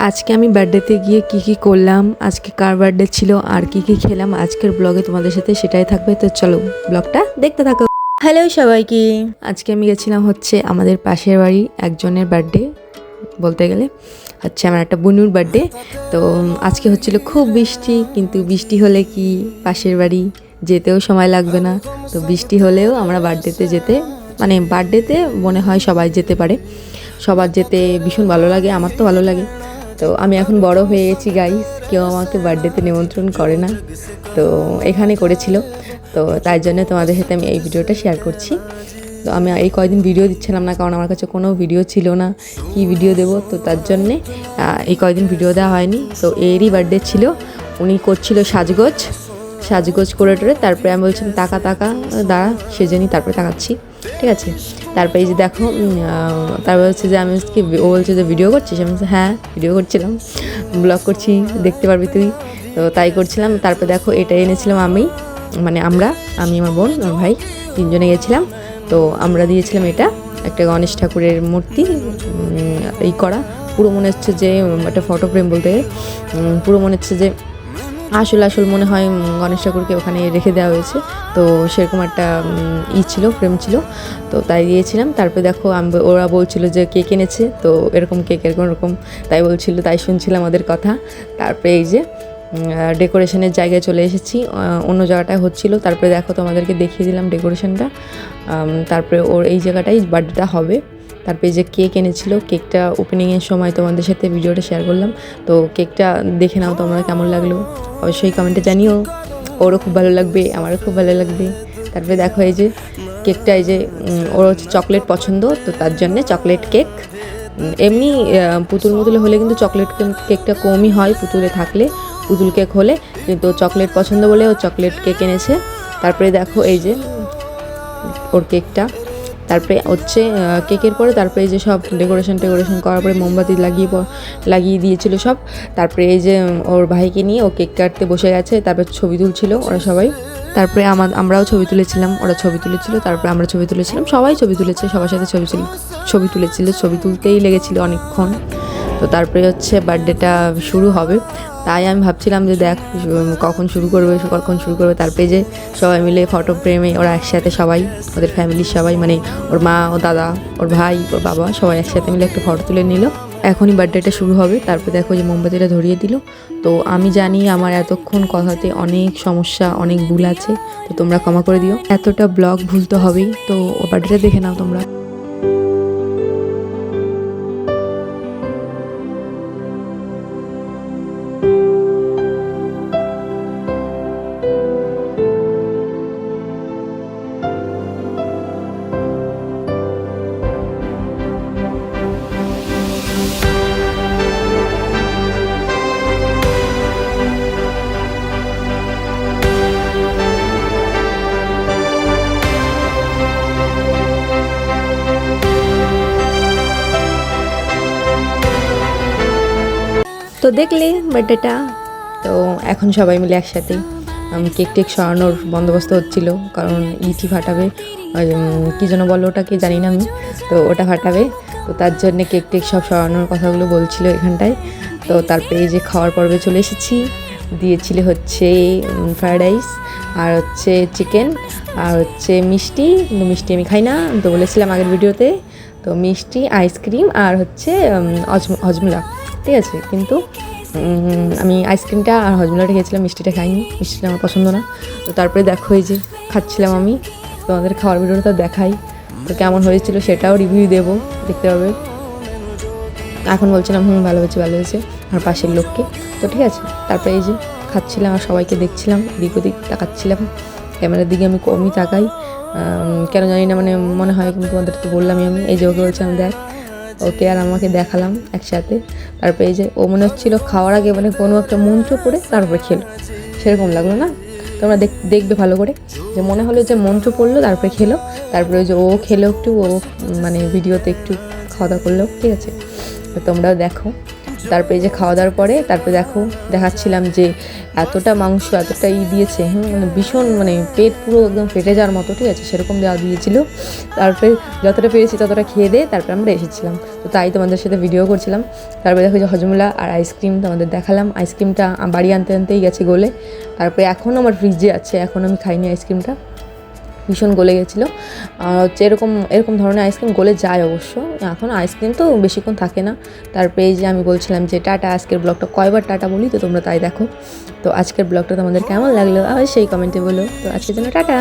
আজকে আমি বার্থডেতে গিয়ে কি করলাম, আজকে কার বার্থডে ছিল আর কি খেলাম আজকের ব্লগে তোমাদের সাথে সেটাই থাকবে। তো চলো ব্লগটা দেখতে থাকো। হ্যালো সবাইকে। আজকে আমি গেছিলাম হচ্ছে আমাদের পাশের বাড়ি একজনের বার্থডে, বলতে গেলে হচ্ছে আমার একটা বোনুর বার্থডে। তো আজকে হচ্ছিল খুব বৃষ্টি, কিন্তু বৃষ্টি হলে কি পাশের বাড়ি যেতেও সময় লাগবে না। তো বৃষ্টি হলেও আমরা বার্থডেতে যেতে মানে বার্থডেতে মনে হয় সবাই যেতে পারে, সবার যেতে ভীষণ ভালো লাগে, আমার তো ভালো লাগে। তো আমি এখন বড় হয়ে গেছি গাইস, কেউ আমাকে বার্থডেতে নিমন্ত্রণ করে না, তো এখানে করেছিল। তো তাই জন্য তোমাদের সাথে আমি এই ভিডিওটা শেয়ার করছি। তো আমি এই কয়দিন ভিডিও দিচ্ছিলাম না, কারণ আমার কাছে কোনো ভিডিও ছিল না, কি ভিডিও দেব। তো তার জন্যে এই কয়দিন ভিডিও দেওয়া হয়নি। তো এরই বার্থডে ছিল, উনি করছিল সাজগোজ করে টোরে। তারপরে আমি বলছিলাম তাকা দাঁড়া, সেজন্যই তারপরে তাকাচ্ছি, ঠিক আছে। তারপরে এই যে দেখো, তারপর হচ্ছে যে আমি ও বলছে যে ভিডিও করছিস, আমি বলছি হ্যাঁ ভিডিও করছিলাম, ব্লগ করছি, দেখতে পারবি তুই। তো তাই করছিলাম। তারপরে দেখো এটা এনেছিলাম আমি আমার বোন, আমার ভাই, তিনজনে গেছিলাম। তো আমরা দিয়েছিলাম এটা একটা গণেশ ঠাকুরের মূর্তি এই করা, পুরো মনে হচ্ছে যে একটা ফটো ফ্রেম, বলতে পুরো মনে হচ্ছে যে আসল মনে হয় গণেশ ঠাকুরকে ওখানে রেখে দেওয়া হয়েছে। তো সেরকম একটা ছিল, ফ্রেম ছিল, তো তাই দিয়েছিলাম। তারপরে দেখো ওরা বলছিল যে কেক এনেছে, তো এরকম কেক এরকম তাই বলছিল, তাই শুনছিলাম ওদের কথা। তারপরে এই যে ডেকোরেশনের জায়গায় চলে এসেছি, অন্য জায়গাটায় হচ্ছিল। তারপরে দেখো তোমাদেরকে দেখিয়ে দিলাম ডেকোরেশনটা। তারপরে ওর এই জায়গাটাই বার্থডেটা হবে। তারপরে যে কেক এনেছিল, কেকটা ওপেনিংয়ের সময় তোমাদের সাথে ভিডিওটা শেয়ার করলাম। তো কেকটা দেখে নাও তোমরা, কেমন লাগলো অবশ্যই কমেন্টে জানিও। ওরও খুব ভালো লাগবে, আমারও খুব ভালো লাগবে। তারপরে দেখো এই যে কেকটা, এই যে ওর হচ্ছে চকলেট পছন্দ, তো তার জন্যে চকলেট কেক। এমনি পুতুল হলে কিন্তু চকলেট কেকটা কমই হয়, পুতুলে থাকলে পুতুল কেক হলে, কিন্তু চকলেট পছন্দ বলে ও চকলেট কেক এনেছে। তারপরে দেখো এই যে ওর কেকটা। তারপরে হচ্ছে কেকের পরে তারপরে এই যে সব ডেকোরেশন করার পরে মোমবাতি লাগিয়ে দিয়েছিল সব। তারপরে এই যে ওর ভাইকে নিয়ে ও কেক কাটতে বসে গেছে। তারপর ছবি তুলছিল ওরা সবাই। তারপরে আমরাও ছবি তুলেছিলাম, ওরা ছবি তুলেছিল, তারপরে আমরা ছবি তুলেছিলাম, সবাই ছবি তুলেছে, সবার সাথে ছবি তুলেছিল, ছবি তুলতেই লেগেছিল অনেকক্ষণ। তো তারপরে হচ্ছে বার্থডেটা শুরু হবে, তাই আমি ভাবছিলাম যে দেখ কখন শুরু করবে। তারপরে যে সবাই মিলে ফটো ফ্রেমে ওরা একসাথে, সবাই ওদের ফ্যামিলির সবাই, মানে ওর মা, ও দাদা, ওর ভাই, ওর বাবা, সবাই একসাথে মিলে একটা ফটো তুলে নিল। এখনই বার্থডেটা শুরু হবে। তারপরে দেখো যে মোমবাতিটা ধরিয়ে দিল। তো আমি জানি আমার এতক্ষণ কথাতে অনেক সমস্যা, অনেক ভুল আছে, তো তোমরা ক্ষমা করে দিও। এতটা ব্লগ ভুল তো হবেই। তো বার্থডেটা দেখে নাও তোমরা। তো দেখলে বার্থডেটা। তো এখন সবাই মিলে একসাথে কেক টেক সরানোর বন্দোবস্ত হচ্ছিল, কারণ ইটি ফাটাবে, কী যেন বলো ওটাকে জানি না আমি, তো ওটা ফাটাবে। তো তার জন্যে কেক টেক সব সরানোর কথাগুলো বলছিল এখানটায়। তো তারপরে এই যে খাওয়ার পর্বে চলে এসেছি। দিয়েছিল হচ্ছে ফ্রায়েড রাইস, আর হচ্ছে চিকেন, আর হচ্ছে মিষ্টি, কিন্তু মিষ্টি আমি খাই না, তো বলেছিলাম আগের ভিডিওতে। তো মিষ্টি, আইসক্রিম, আর হচ্ছে হজমোলা, ঠিক আছে। কিন্তু আমি আইসক্রিমটা আর হজমোলাটা খেয়েছিলাম, মিষ্টিটা খাইনি, মিষ্টিটা আমার পছন্দ না। তো তারপরে দেখো এই যে খাচ্ছিলাম আমি, তোমাদের খাওয়ার ভিডিওটা দেখাই, তো কেমন হয়েছিল সেটাও রিভিউ দেবো, দেখতে হবে। এখন বলছিলাম ভালো হয়েছে আমার পাশের লোককে, তো ঠিক আছে। তারপরে এই যে খাচ্ছিলাম আর সবাইকে দেখছিলাম, এদিক ওদিক তাকাচ্ছিলাম, ক্যামেরার দিকে আমি কমই তাকাই, কেন জানি না, মানে মনে হয়, কিন্তু তোমাদের তো বললামই আমি। এই যে ওকে বলছিলাম দেখ, ওকে আর আমাকে দেখালাম একসাথে। তারপরে এই যে ও মনে হচ্ছিল খাওয়ার আগে মানে কোনো একটা মন্ত্র পড়ে তারপরে খেলো, সেরকম লাগলো না? তোমরা দেখবে ভালো করে, যে মনে হলো যে মন্ত্র পড়লো তারপরে খেলো। তারপরে যে ও খেলো একটু, ও মানে ভিডিওতে একটু খাওয়া দাওয়া করলো, ঠিক আছে। তো তোমরাও দেখো। তারপরে এই যে খাওয়া দাওয়ার পরে তারপরে দেখাচ্ছিলাম যে এতটা মাংস এতটা দিয়েছে, মানে ভীষণ, মানে পেট পুরো একদম ফেটে যাওয়ার মতো, ঠিক আছে, সেরকম দেওয়া দিয়েছিল। তারপরে যতটা পেরেছি ততটা খেয়ে দিয়ে তারপরে আমরা এসেছিলাম, তো তাই তোমাদের সাথে ভিডিও করছিলাম। তারপরে দেখো যে হজমোলা আর আইসক্রিম তোমাদের দেখালাম। আইসক্রিমটা বাড়ি আনতেই গেছে গলে, তারপরে এখন আমার ফ্রিজে আছে, এখন আমি খাইনি আইসক্রিমটা, ভীষণ গলে গেছিলো। হচ্ছে এরকম ধরনের আইসক্রিম গলে যায় অবশ্য, এখন আইসক্রিম তো বেশিক্ষণ থাকে না। তারপরে এই যে আমি বলছিলাম যে টাটা, আজকের ব্লগটা কয়বার টাটা বলি, তো তোমরা তাই দেখো। তো আজকের ব্লগটা তোমাদের কেমন লাগলো আবার সেই কমেন্টে বলো। তো আজকের জন্য টাটা।